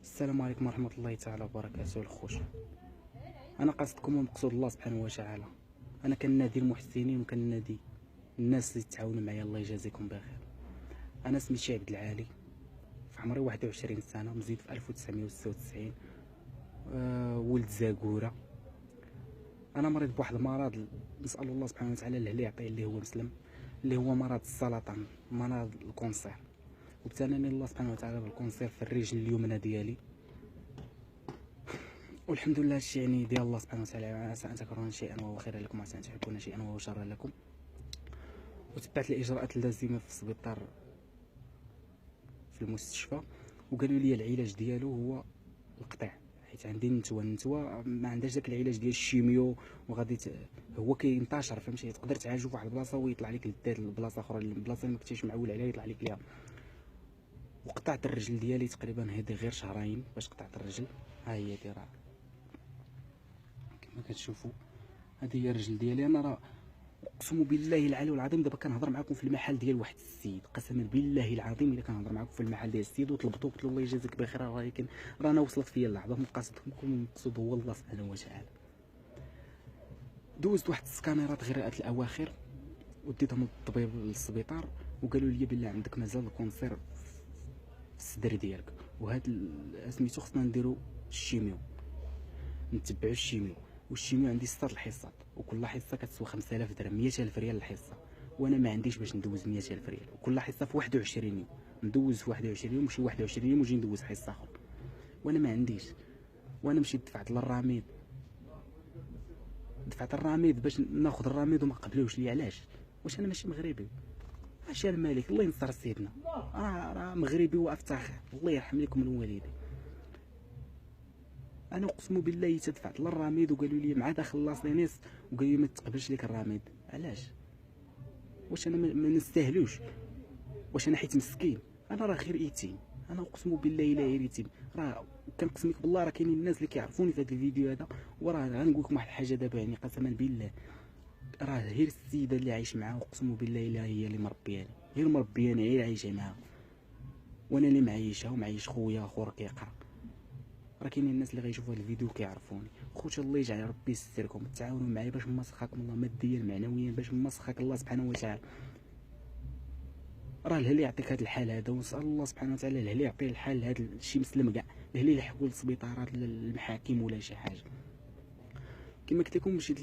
السلام عليكم ورحمة الله تعالى وبركاته. الخوش، أنا قصدكم ومقصود الله سبحانه وتعالى. أنا كنادي المحسنين وكنادي الناس اللي تعاونوا معايا، الله يجازيكم بخير. أنا سميتي عبد العالي، في عمري 21 سنة، مزيد في 1996. ولد زاكورة. أنا مريض بواحد المرض، نسأل الله سبحانه وتعالى اللي يعطيه اللي هو مسلم، اللي هو مرض السرطان، مرض الكونسير. وابتلاني الله سبحانه وتعالى بالكونسير في الرجل اليمنى ديالي، والحمد لله. هادشي يعني ديال الله سبحانه وتعالى. عسى ان تكرهون شيئا وهو خير لكم، وعسى ان تحبون شيئا وهو شر لكم. وتبعت الاجراءات اللازمه في السبيطار في المستشفى، وقالوا لي العلاج ديالو هو القطيع، حيت عندي النتوى ما عندهاش داك العلاج ديال الشيميو، وغادي هو كينتشر، فهمتي؟ تقدر تعالجو في واحد البلاصه ويطلع لك للدات البلاصه اخرى، البلاصه اللي ما كنتيش معول عليها يطلع لك ليها. وقطعت الرجل ديالي تقريبا هادي غير شهرين باش قطعت الرجل. ها هي راه كما كتشوفوا، هذه هي الرجل ديالي. انا راه اقسم بالله العلي العظيم دابا كنهضر معكم في المحل ديال واحد السيد، قسما بالله العظيم الا كنهضر معكم في المحل ديال السيد وطلبتو قلت له الله يجازيك بخير، ولكن راه انا وصلت فيا اللحظه من قصدكم المقصود هو الله سبحانه وتعالى. دوزت واحد السكانيرات غير الاواخر وديتهم للطبيب للسبيطار، وقالوا لي بالله عندك مازال الكونسير في الصدر ديالك، وهاد سميتو خصنا نديرو الشيميو، نتبعو الشيميو. والشيميو عندي 6 الحصات، وكل حصه كتسوى 5000 درهم، 100000 ريال الحصه، وانا ما عنديش باش ندوز 100000 ريال. وكل حصه في 21 يوم، ندوز في 21 يوم، ماشي 21 يوم وجي ندوز حصه اخرى، وانا ما عنديش. وانا مشيت دفعت للراميد، دفعت الراميد باش ناخذ الراميد وما قبلوش لي. علاش؟ واش انا ماشي مغربي؟ اش الملك الله ينصر سيدنا، راه مغربي وافتخر، الله يرحم لكم الوالدين. انا اقسم بالله تدفعت للراميد وقالوا لي مع داخل لاصينيس، وقالوا لي ما تقبلش لك الراميد. علاش؟ واش انا ما نستاهلوش؟ واش انا حيت مسكين؟ انا راه غير ايتيم، انا اقسم بالله الا غير ايتيم. راه كنقسم لك بالله راه كاينين الناس اللي كيعرفوني في هذا الفيديو هذا، وراه غنقول لكم واحد الحاجه دابا، يعني قسما بالله راه غير السيده اللي عايش معاها، اقسم بالله الا هي اللي مربياني، غير مربياني، غير عايشه معاها، وانا اللي معيشها ومعيش خويا اخر كيقرا. راه كاينين الناس اللي غيشوفوا هذا الفيديو كيعرفوني. خوتي الله يجعل ربي يستركم، تعاونوا معايا باش نمسخكم الله ماديا معنويا، باش نمسخك الله سبحانه وتعالى. راه الهلي يعطيك هذا الحال هذا، ونسال الله سبحانه وتعالى الهلي يعطيه الحال هذا شي مسلم كاع، الهلي يلحقوا للسبيطارات للمحاكم ولا شي حاجه. كما قلت لكم مشيت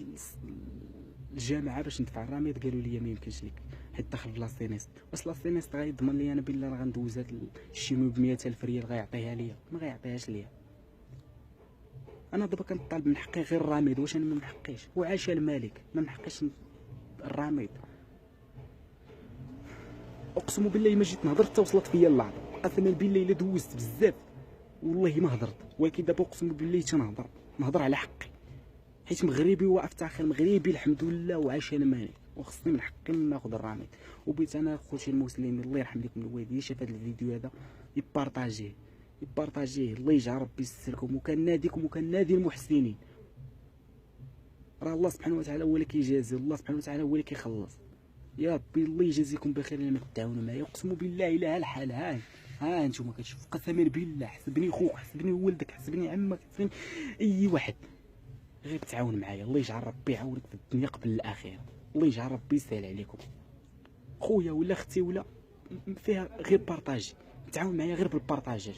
الجامعه باش ندفع الراميد، قالوا لي ما يمكنش لك حيت داخل بلاصينيست. واش لاصينيست غيضمن لي انا بالله راه غندوز هاد الشيمو ب 100000 ريال غيعطيها ليا؟ ما غيعطيهاش ليا. انا دابا كنطالب من حقي غير الراميد، واش انا ما محقيش؟ وعاش الملك ما محقيش الراميد. اقسم بالله ما جيت نهضر حتى وصلت فيا اللحظه، قسما بالله الا دوزت بزاف والله ما هضرت، ولكن دابا اقسم بالله نهضر على حقي، حيت مغربي وافتخر مغربي الحمد لله، وعاش الملك، وخصني من حقي ناخذ الراميد. وبغيت انا خوتي المسلمين الله يرحم لكم الوالدين، شاف هذا الفيديو هذا يبارطاجيه، الله يجعل ربي يستركم، وكناديكم وكنادي المحسنين. راه الله سبحانه وتعالى هو اللي كيجازي، الله سبحانه وتعالى هو اللي كيخلص. يا ربي الله يجازيكم بخير لما تتعاونوا معايا، اقسم بالله الا الحال ها انتم كتشوفوا، قسما بالله حسبني خوك، حسبني ولدك، حسبني عمك، حسبني اي واحد، غير تعاون معايا. الله يجعل ربي يعاونك في الدنيا قبل الاخره، الله يجعل ربي يسهل عليكم. خويا ولا اختي ولا فيها غير بارطاجي، تعاون معايا غير بالبارطاجات،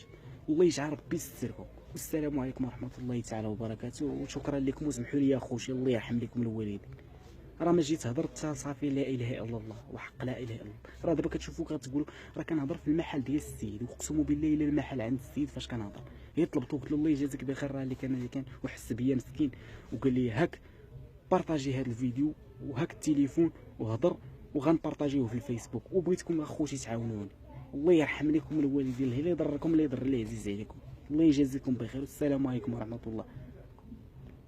الله يجعل ربي يستركم. والسلام عليكم ورحمه الله تعالى وبركاته، وشكرا لكم، وسمحوا لي يا خوتي الله يرحم لكم الوالدين. راه ما جيت هضرت صافي لا اله الا الله وحق لا اله الا الله. راه دابا كتشوفوا كتقولوا راه كنهضر في المحل ديال السيد، واقسموا بالله الا المحل عند السيد فاش كنهضر غير طلبتو قلت له الله يجازيك بخير، راه اللي كان وحس بيا مسكين، وقال لي هاك بارطاجي هذا الفيديو وهاك التليفون وهضر، وغنبارطاجيوه في الفيسبوك. وبغيتكم اخوتي تعاونوني، الله يرحم لكم الوالدين، اللي يضركم اللي يضر اللي عزيز عليكم، الله يجازيكم بخير، والسلام عليكم ورحمه الله.